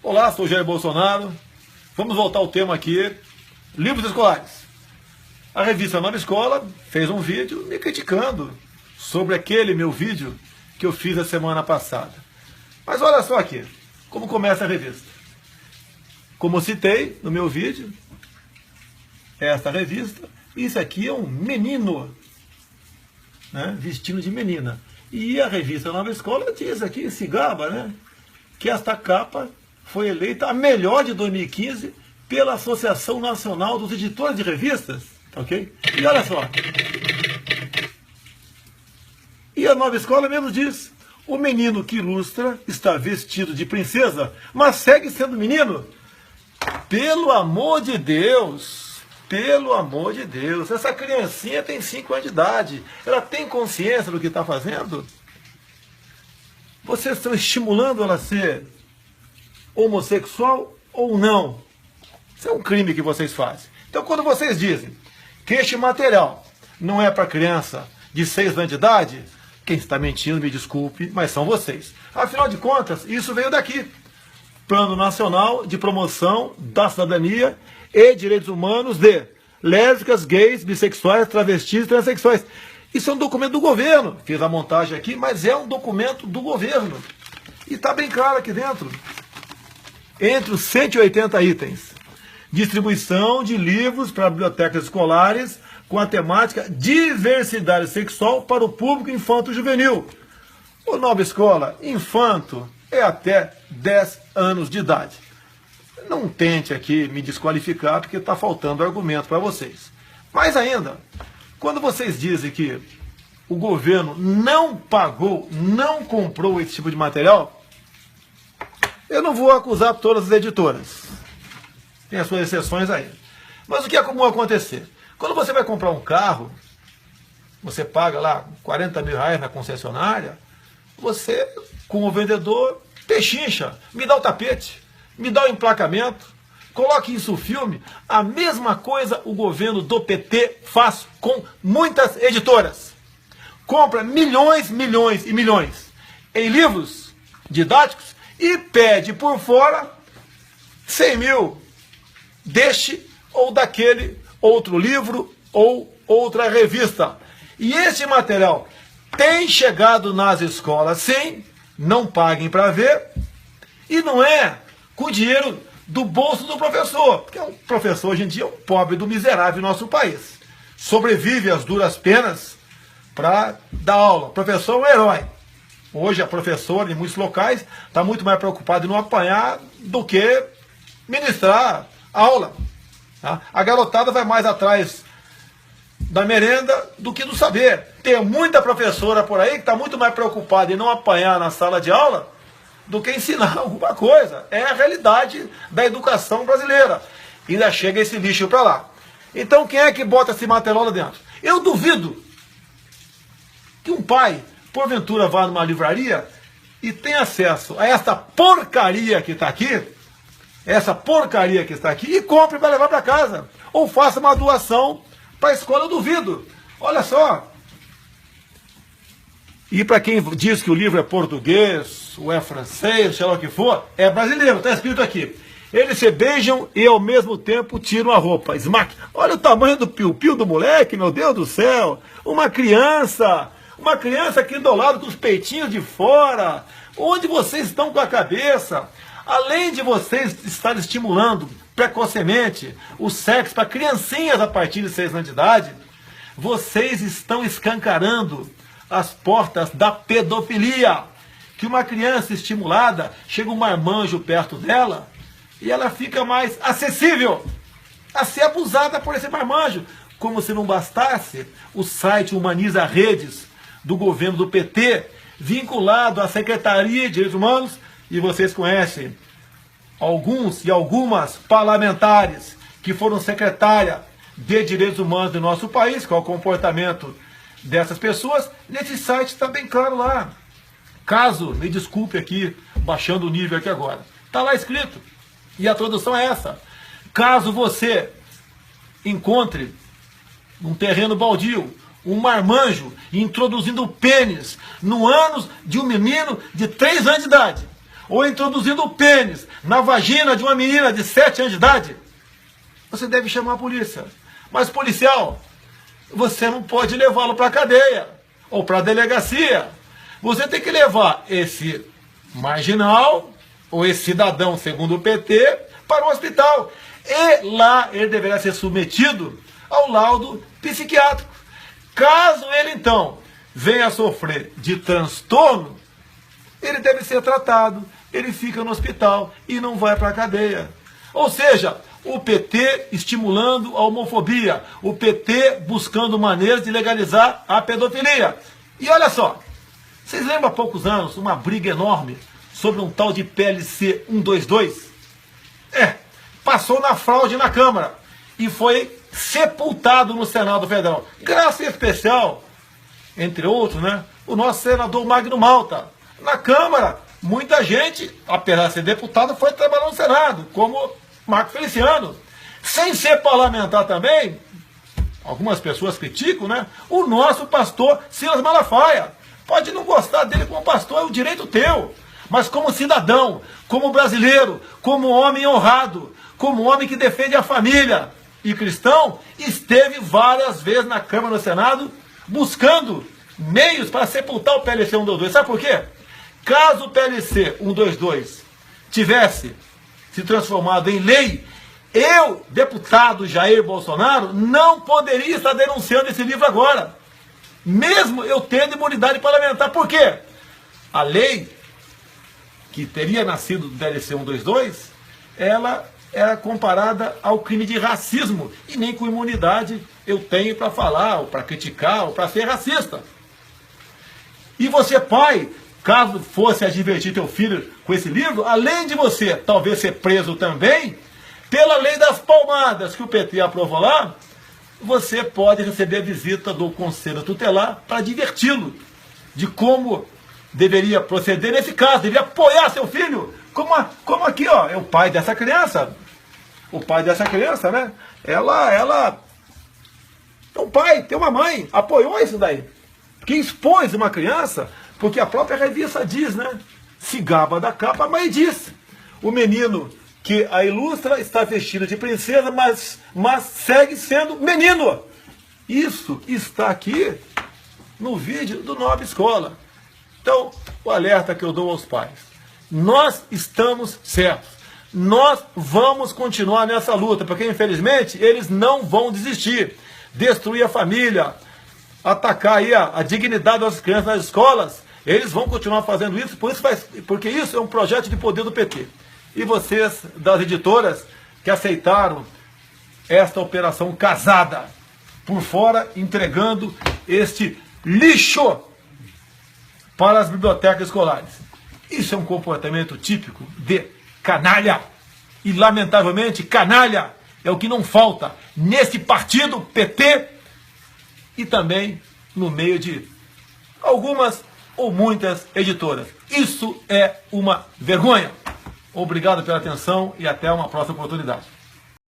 Olá, sou Jair Bolsonaro. Vamos voltar ao tema aqui, livros escolares. A revista Nova Escola fez um vídeo me criticando sobre aquele meu vídeo que eu fiz a semana passada. Mas olha só aqui, como começa a revista. Como eu citei no meu vídeo, esta revista, isso aqui é um menino, né, vestindo de menina. E a revista Nova Escola diz aqui, se gaba, né, que esta capa foi eleita a melhor de 2015 pela Associação Nacional dos Editores de Revistas, ok? E olha só. E a Nova Escola mesmo diz, o menino que ilustra está vestido de princesa, mas segue sendo menino. Pelo amor de Deus, essa criancinha tem 5 anos de idade, ela tem consciência do que está fazendo? Vocês estão estimulando ela a ser homossexual ou não? Isso é um crime que vocês fazem. Então, quando vocês dizem que este material não é para criança de 6 anos de idade, quem está mentindo, me desculpe, mas são vocês. Afinal de contas, isso veio daqui. Plano Nacional de Promoção da Cidadania e Direitos Humanos de lésbicas, gays, bissexuais, travestis e transexuais. Isso é um documento do governo. Fiz a montagem aqui, mas é um documento do governo. E está bem claro aqui dentro. Entre os 180 itens, distribuição de livros para bibliotecas escolares com a temática diversidade sexual para o público infanto-juvenil. O Nova Escola, infanto, é até 10 anos de idade. Não tente aqui me desqualificar, porque está faltando argumento para vocês. Mais ainda, quando vocês dizem que o governo não pagou, não comprou esse tipo de material, eu não vou acusar todas as editoras. Tem as suas exceções aí. Mas o que é comum acontecer? Quando você vai comprar um carro, você paga lá 40 mil reais na concessionária, você, com o vendedor, pechincha, me dá o tapete, me dá o emplacamento, coloque isso no filme. A mesma coisa o governo do PT faz com muitas editoras. Compra milhões, milhões e milhões em livros didáticos e pede por fora 100 mil deste ou daquele outro livro ou outra revista. E esse material tem chegado nas escolas, sim, não paguem para ver, e não é com dinheiro do bolso do professor, porque o professor hoje em dia é um pobre do miserável em nosso país. Sobrevive às duras penas para dar aula. O professor é um herói. Hoje a professora, em muitos locais, está muito mais preocupada em não apanhar do que ministrar aula. Tá? A garotada vai mais atrás da merenda do que do saber. Tem muita professora por aí que está muito mais preocupada em não apanhar na sala de aula do que ensinar alguma coisa. É a realidade da educação brasileira. Ainda chega esse lixo para lá. Então quem é que bota esse material lá dentro? Eu duvido que um pai, porventura, vá numa livraria e tenha acesso a essa porcaria que está aqui, e compre para levar para casa. Ou faça uma doação para a escola, eu duvido. Olha só. E para quem diz que o livro é português, ou é francês, sei lá o que for, é brasileiro, está escrito aqui. Eles se beijam e ao mesmo tempo tiram a roupa. Smack. Olha o tamanho do piu-piu do moleque, meu Deus do céu. Uma criança aqui do lado com os peitinhos de fora. Onde vocês estão com a cabeça? Além de vocês estarem estimulando precocemente o sexo para criancinhas a partir de 6 anos de idade, vocês estão escancarando as portas da pedofilia. Que uma criança estimulada, chega um marmanjo perto dela e ela fica mais acessível a ser abusada por esse marmanjo. Como se não bastasse, o site Humaniza Redes do governo do PT, vinculado à Secretaria de Direitos Humanos, e vocês conhecem alguns e algumas parlamentares que foram secretária de Direitos Humanos do nosso país, qual é o comportamento dessas pessoas. Nesse site está bem claro lá. Caso, me desculpe aqui, baixando o nível aqui agora, está lá escrito, e a tradução é essa: caso você encontre num terreno baldio um marmanjo introduzindo o pênis no ânus de um menino de 3 anos de idade, ou introduzindo o pênis na vagina de uma menina de 7 anos de idade, você deve chamar a polícia. Mas, policial, você não pode levá-lo para a cadeia ou para a delegacia. Você tem que levar esse marginal ou esse cidadão, segundo o PT, para o hospital. E lá ele deverá ser submetido ao laudo psiquiátrico. Caso ele, então, venha a sofrer de transtorno, ele deve ser tratado, ele fica no hospital e não vai para a cadeia. Ou seja, o PT estimulando a homofobia, o PT buscando maneiras de legalizar a pedofilia. E olha só, vocês lembram há poucos anos uma briga enorme sobre um tal de PLC 122? Passou na fraude na Câmara e foi sepultado no Senado Federal. Graça especial, entre outros, né, o nosso senador Magno Malta. Na Câmara, muita gente, apesar de ser deputado, foi trabalhar no Senado, como Marco Feliciano. Sem ser parlamentar também, algumas pessoas criticam, né, o nosso pastor Silas Malafaia. Pode não gostar dele como pastor, é o direito teu. Mas como cidadão, como brasileiro, como homem honrado, como homem que defende a família e cristão, esteve várias vezes na Câmara e no Senado buscando meios para sepultar o PLC 122. Sabe por quê? Caso o PLC 122 tivesse se transformado em lei, eu, deputado Jair Bolsonaro, não poderia estar denunciando esse livro agora, mesmo eu tendo imunidade parlamentar. Por quê? A lei que teria nascido do PLC 122, ela era comparada ao crime de racismo, e nem com imunidade eu tenho para falar, ou para criticar, ou para ser racista. E você, pai, caso fosse advertir teu filho com esse livro, além de você talvez ser preso também, pela lei das palmadas que o PT aprovou lá, você pode receber a visita do Conselho Tutelar para diverti-lo de como deveria proceder nesse caso, deveria apoiar seu filho, como aqui, ó, é o pai dessa criança. O pai dessa criança, né? Ela tem um pai, tem uma mãe, apoiou isso daí. Que expôs uma criança, porque a própria revista diz, né? Se gaba da capa, a mãe diz. O menino que a ilustra está vestido de princesa, mas segue sendo menino. Isso está aqui no vídeo do Nova Escola. Então, o alerta que eu dou aos pais. Nós estamos certos. Nós vamos continuar nessa luta, porque infelizmente eles não vão desistir. Destruir a família, atacar aí a dignidade das crianças nas escolas, eles vão continuar fazendo isso, porque isso é um projeto de poder do PT. E vocês, das editoras, que aceitaram esta operação casada, por fora, entregando este lixo para as bibliotecas escolares. Isso é um comportamento típico de canalha. E, lamentavelmente, canalha é o que não falta nesse partido PT e também no meio de algumas ou muitas editoras. Isso é uma vergonha. Obrigado pela atenção e até uma próxima oportunidade.